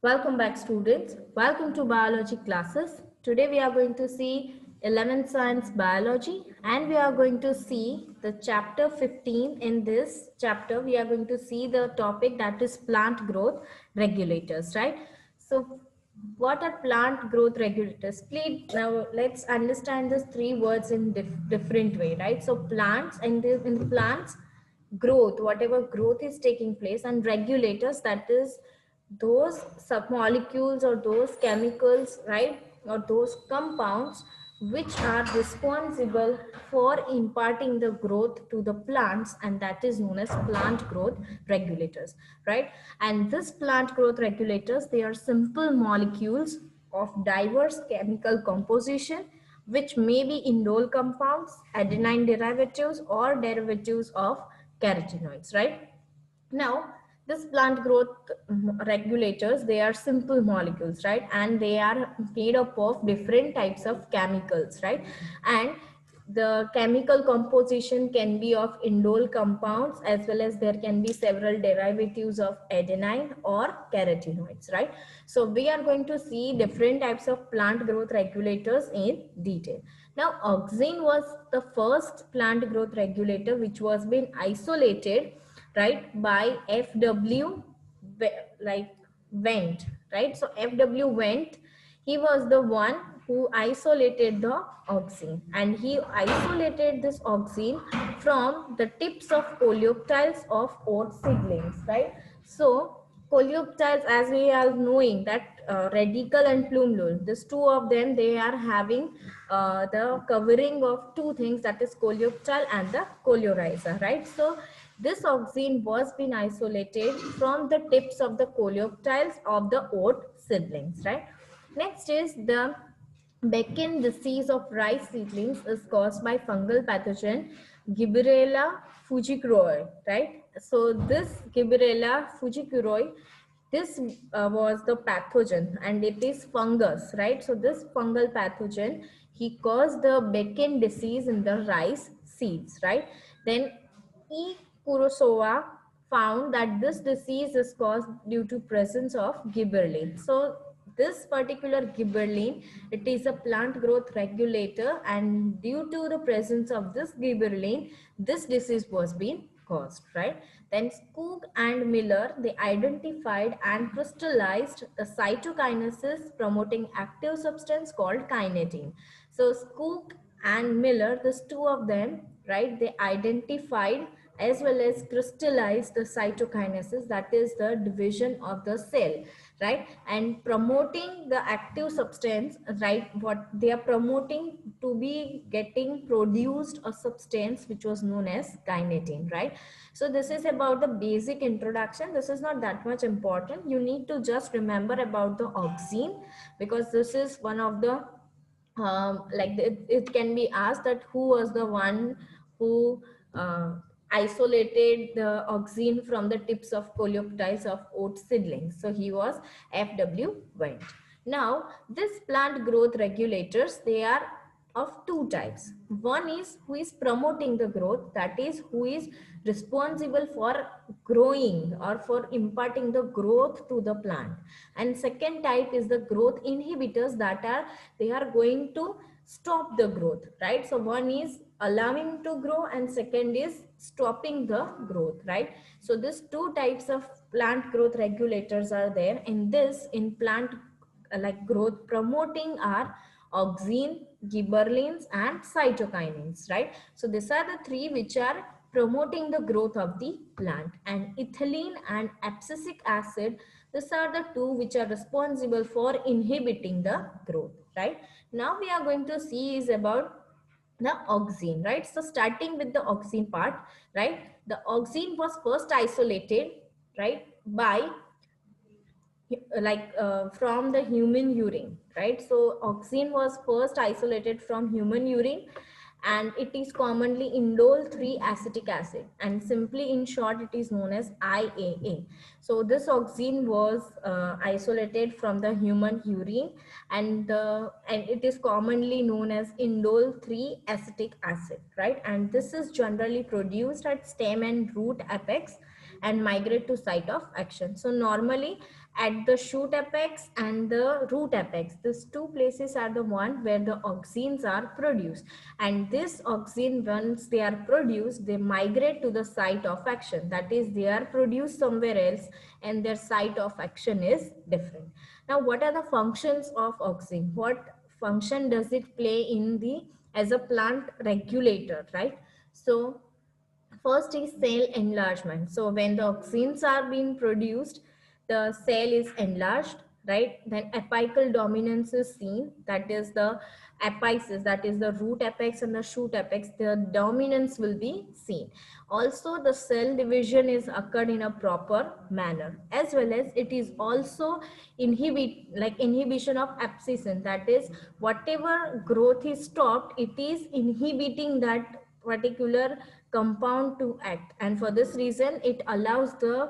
Welcome back, students. Welcome to biology classes. Today we are going to see 11th science biology and we are going to see the chapter 15. In this chapter we are going to see the topic that is plant growth regulators, right? So what are plant growth regulators? Please now let's understand these three words in different way, right? So plants and in plants growth, whatever growth is taking place, and regulators, that is those submolecules or those chemicals, right, or those compounds which are responsible for imparting the growth to the plants, and that is known as plant growth regulators, right? And this plant growth regulators, they are simple molecules of diverse chemical composition which may be indole compounds, adenine derivatives, or derivatives of carotenoids, right? Now, this plant growth regulators, they are simple molecules, right? And they are made up of different types of chemicals, right? And the chemical composition can be of indole compounds, as well as there can be several derivatives of adenine or carotenoids, right? So we are going to see different types of plant growth regulators in detail. Now, auxin was the first plant growth regulator which was being isolated, right, by FW, like Went, right? So FW Went, he was the one who isolated the auxin, and he isolated this auxin from the tips of coleoptiles of oat seedlings, right? So coleoptiles, as we are knowing that radicle and plumule, these two of them, they are having the covering of two things, that is coleoptile and the coleorhiza, right? So this auxin was being isolated from the tips of the coleoptiles of the oat seedlings, right? Next is the Becken disease of rice seedlings is caused by fungal pathogen Gibberella fujicuroi, right? So this Gibberella fujicuroi, this was the pathogen, and it is fungus, right? So this fungal pathogen, he caused the Becken disease in the rice seeds, right? Then E. Kurosawa found that this disease is caused due to presence of gibberellin. So this particular gibberellin, it is a plant growth regulator, and due to the presence of this gibberellin, this disease was being caused, right? Then Skoog and Miller, they identified and crystallized a cytokinesis promoting active substance called kinetin. So Skoog and Miller, these two of them, right, they identified as well as crystallized the cytokinesis, that is the division of the cell, right, and promoting the active substance, right? What they are promoting to be getting produced a substance which was known as kinetin, right? So this is about the basic introduction. This is not that much important. You need to just remember about the auxin, because this is one of the it can be asked that who was the one who isolated the auxin from the tips of coleoptiles of oat seedlings. So he was FW Went. Now, this plant growth regulators, they are of two types. One is who is promoting the growth, that is who is responsible for growing or for imparting the growth to the plant. And second type is the growth inhibitors, that are they are going to stop the growth, right? So one is allowing to grow and second is stopping the growth, right? So these two types of plant growth regulators are there. In plant like growth promoting are auxin, gibberellins, and cytokinins, right? So these are the three which are promoting the growth of the plant. And ethylene and abscisic acid, these are the two which are responsible for inhibiting the growth, right? Now we are going to see is about the auxin, right? So starting with the auxin part, right? The auxin was first isolated, right, by from the human urine, right? So auxin was first isolated from human urine, and it is commonly indole 3 acetic acid, and simply in short it is known as IAA. So this auxin was isolated from the human urine, and it is commonly known as indole 3 acetic acid, right? And this is generally produced at stem and root apex and migrate to site of action. So normally at the shoot apex and the root apex. These two places are the one where the auxins are produced, and this auxin, once they are produced, they migrate to the site of action. That is, they are produced somewhere else and their site of action is different. Now, what are the functions of auxin? What function does it play in the as a plant regulator, right? So first is cell enlargement. So when the auxins are being produced, the cell is enlarged, right? Then apical dominance is seen. That is the apices, that is the root apex and the shoot apex, the dominance will be seen. Also, the cell division is occurred in a proper manner, as well as it is also inhibition of abscission. That is, whatever growth is stopped, it is inhibiting that particular compound to act, and for this reason it allows the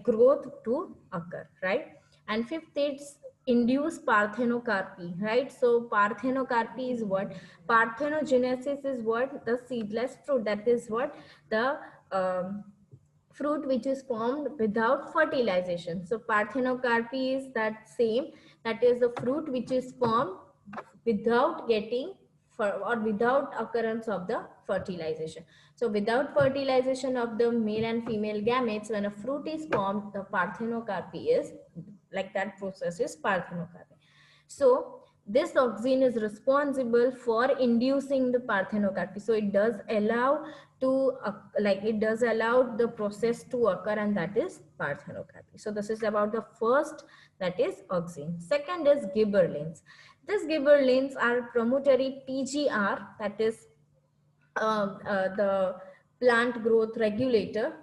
growth to occur, right? And fifth, it's induce parthenocarpy, right? So parthenocarpy is what? Parthenogenesis is what? The seedless fruit. That is what? The fruit which is formed without fertilization. So parthenocarpy is that same, that is the fruit which is formed without getting or without occurrence of the fertilization. So without fertilization of the male and female gametes, when a fruit is formed, the parthenocarpy is that process is parthenocarpy. So this auxin is responsible for inducing the parthenocarpy. So it does allow to it does allow the process to occur, and that is parthenocarpy. So this is about the first, that is auxin. Second is gibberellins. These gibberellins are promotory PGR, that is the plant growth regulator,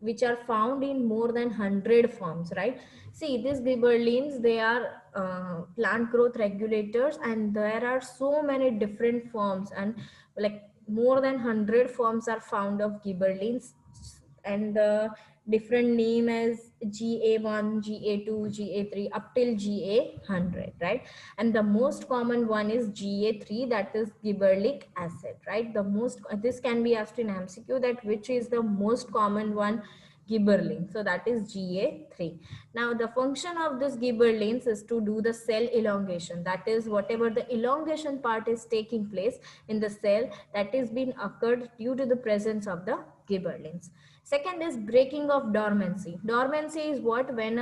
which are found in more than 100 forms, right? See, these gibberellins, they are plant growth regulators, and there are so many different forms, and more than 100 forms are found of gibberellins, and the different name as GA1, GA2, GA3 up till GA100, right? And the most common one is GA3, that is gibberellic acid, right? The most, this can be asked in MCQ, that which is the most common one gibberellin. So that is GA3. Now the function of this gibberellins is to do the cell elongation. That is, whatever the elongation part is taking place in the cell, that is being occurred due to the presence of the gibberellins. Second is breaking of dormancy. Dormancy is what? When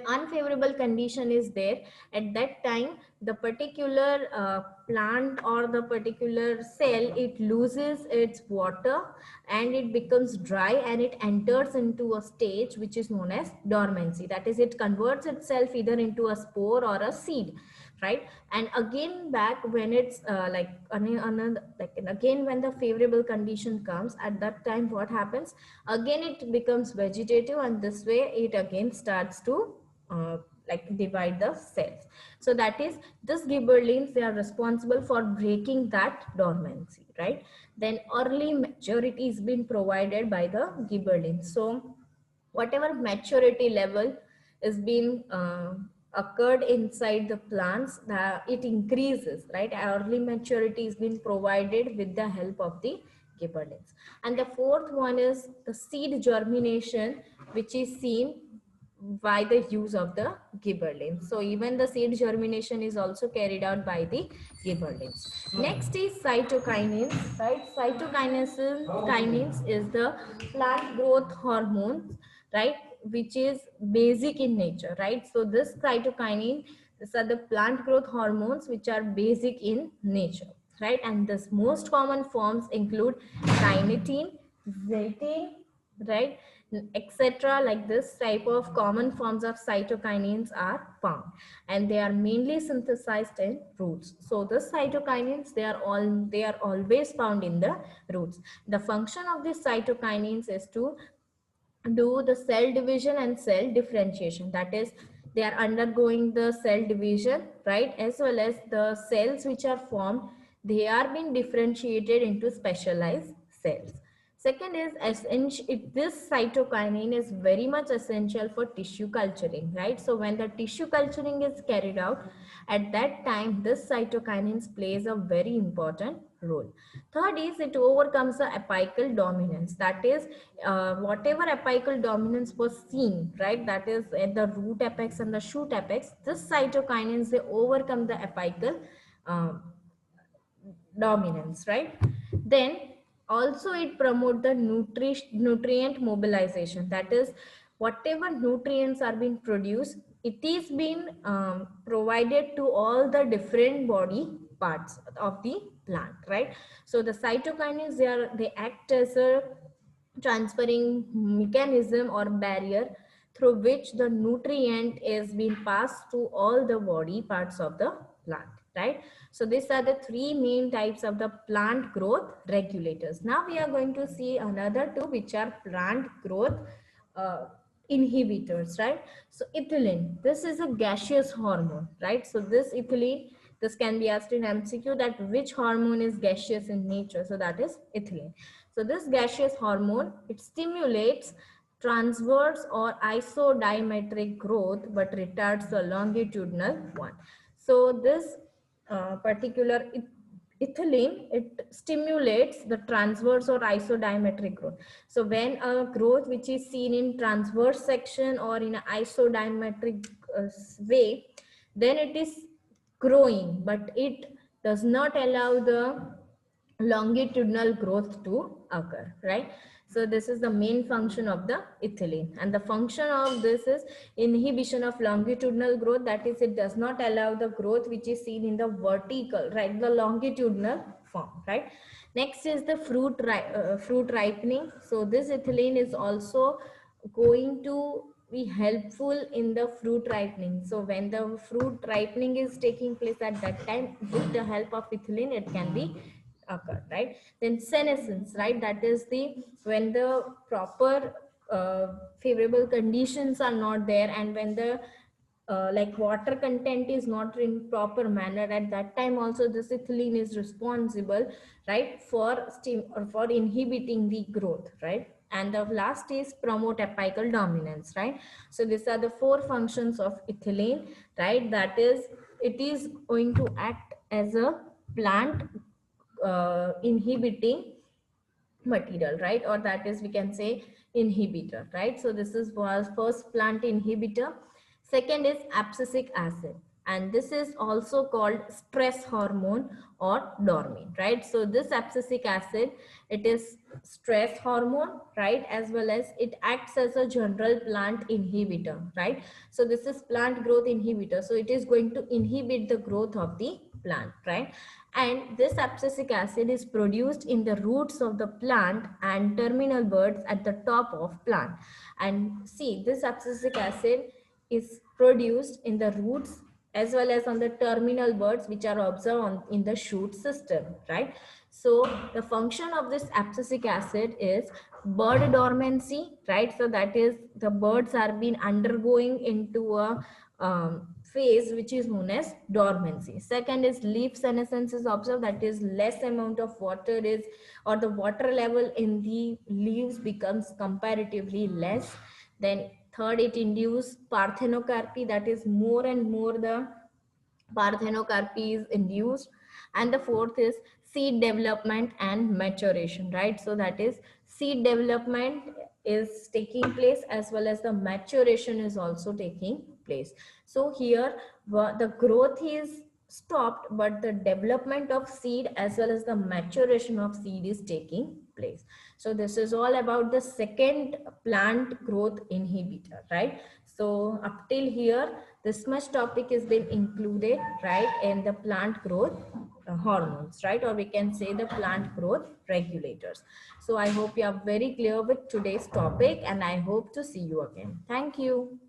unfavorable condition is there, at that time the particular plant or the particular cell, it loses its water and it becomes dry, and it enters into a stage which is known as dormancy. That is, it converts itself either into a spore or a seed, right? And again back when it's again when the favorable condition comes, at that time what happens? Again it becomes vegetative, and this way it again starts to divide the cells. So that is, this gibberellins, they are responsible for breaking that dormancy, right? Then early maturity is being provided by the gibberellins. So whatever maturity level is being occurred inside the plants, it increases, right? Early maturity is being provided with the help of the gibberellins. And the fourth one is the seed germination, which is seen by the use of the gibberellins. So even the seed germination is also carried out by the gibberellins. Next is cytokinins, right? Cytokinins is the plant growth hormones, right, which is basic in nature, right? So this cytokinin, these are the plant growth hormones which are basic in nature, right? And this most common forms include kinetin, zeatin, right, etc. Like this type of common forms of cytokinins are found, and they are mainly synthesized in roots. So the cytokinins, they are always found in the roots. The function of these cytokinins is to do the cell division and cell differentiation. That is, they are undergoing the cell division, right, as well as the cells which are formed, they are being differentiated into specialized cells. Second is essential. This cytokinin is very much essential for tissue culturing, right? So when the tissue culturing is carried out, at that time, this cytokinin plays a very important role. Third is it overcomes the apical dominance. That is, whatever apical dominance was seen, right? That is at the root apex and the shoot apex. This cytokinins, they overcome the apical uh, dominance, right? Then also it promote the nutrient mobilization. That is, whatever nutrients are being produced, it is being provided to all the different body parts of the plant, right? So the cytokinins, they act as a transferring mechanism or barrier through which the nutrient is being passed to all the body parts of the plant, right? So these are the three main types of the plant growth regulators. Now we are going to see another two, which are plant growth uh, inhibitors, right? So ethylene, this is a gaseous hormone, right? So this ethylene, this can be asked in MCQ that which hormone is gaseous in nature. So that is ethylene. So this gaseous hormone, it stimulates transverse or isodiametric growth but retards the longitudinal one. So this particular ethylene, it stimulates the transverse or isodiametric growth. So when a growth which is seen in transverse section or in an isodiametric way, then it is growing, but it does not allow the longitudinal growth to occur, right? So this is the main function of the ethylene, and the function of this is inhibition of longitudinal growth. That is, it does not allow the growth which is seen in the vertical, right, the longitudinal form, right? Next is the fruit ripening. So this ethylene is also going to be helpful in the fruit ripening. So when the fruit ripening is taking place, at that time, with the help of ethylene, it can be occur, right? Then senescence, right? That is the when the proper favorable conditions are not there, and when the like water content is not in proper manner, at that time also this ethylene is responsible, right, for steam or for inhibiting the growth, right? And the last is promote apical dominance, right? So these are the four functions of ethylene, right? That is, it is going to act as a plant inhibiting material, right? Or that is, we can say, inhibitor, right? So this is was first plant inhibitor. Second is abscisic acid, and this is also called stress hormone or dormine, right? So this abscisic acid, it is stress hormone, right, as well as it acts as a general plant inhibitor, right? So this is plant growth inhibitor, so it is going to inhibit the growth of the plant, right? And this abscisic acid is produced in the roots of the plant and terminal buds at the top of plant. And see, this abscisic acid is produced in the roots as well as on the terminal buds, which are observed in the shoot system, right? So the function of this abscisic acid is bud dormancy, right? So that is, the buds are being undergoing into a phase which is known as dormancy. Second is leaf senescence is observed, that is, less amount of water is, or the water level in the leaves becomes comparatively less. Then third, it induces parthenocarpy, that is, more and more the parthenocarpy is induced. And the fourth is seed development and maturation, right? So that is, seed development is taking place as well as the maturation is also taking place. So here the growth is stopped, but the development of seed as well as the maturation of seed is taking place. So this is all about the second plant growth inhibitor, right? So up till here, this much topic has been included, right, in the plant growth hormones, right? Or we can say the plant growth regulators. So I hope you are very clear with today's topic, and I hope to see you again. Thank you.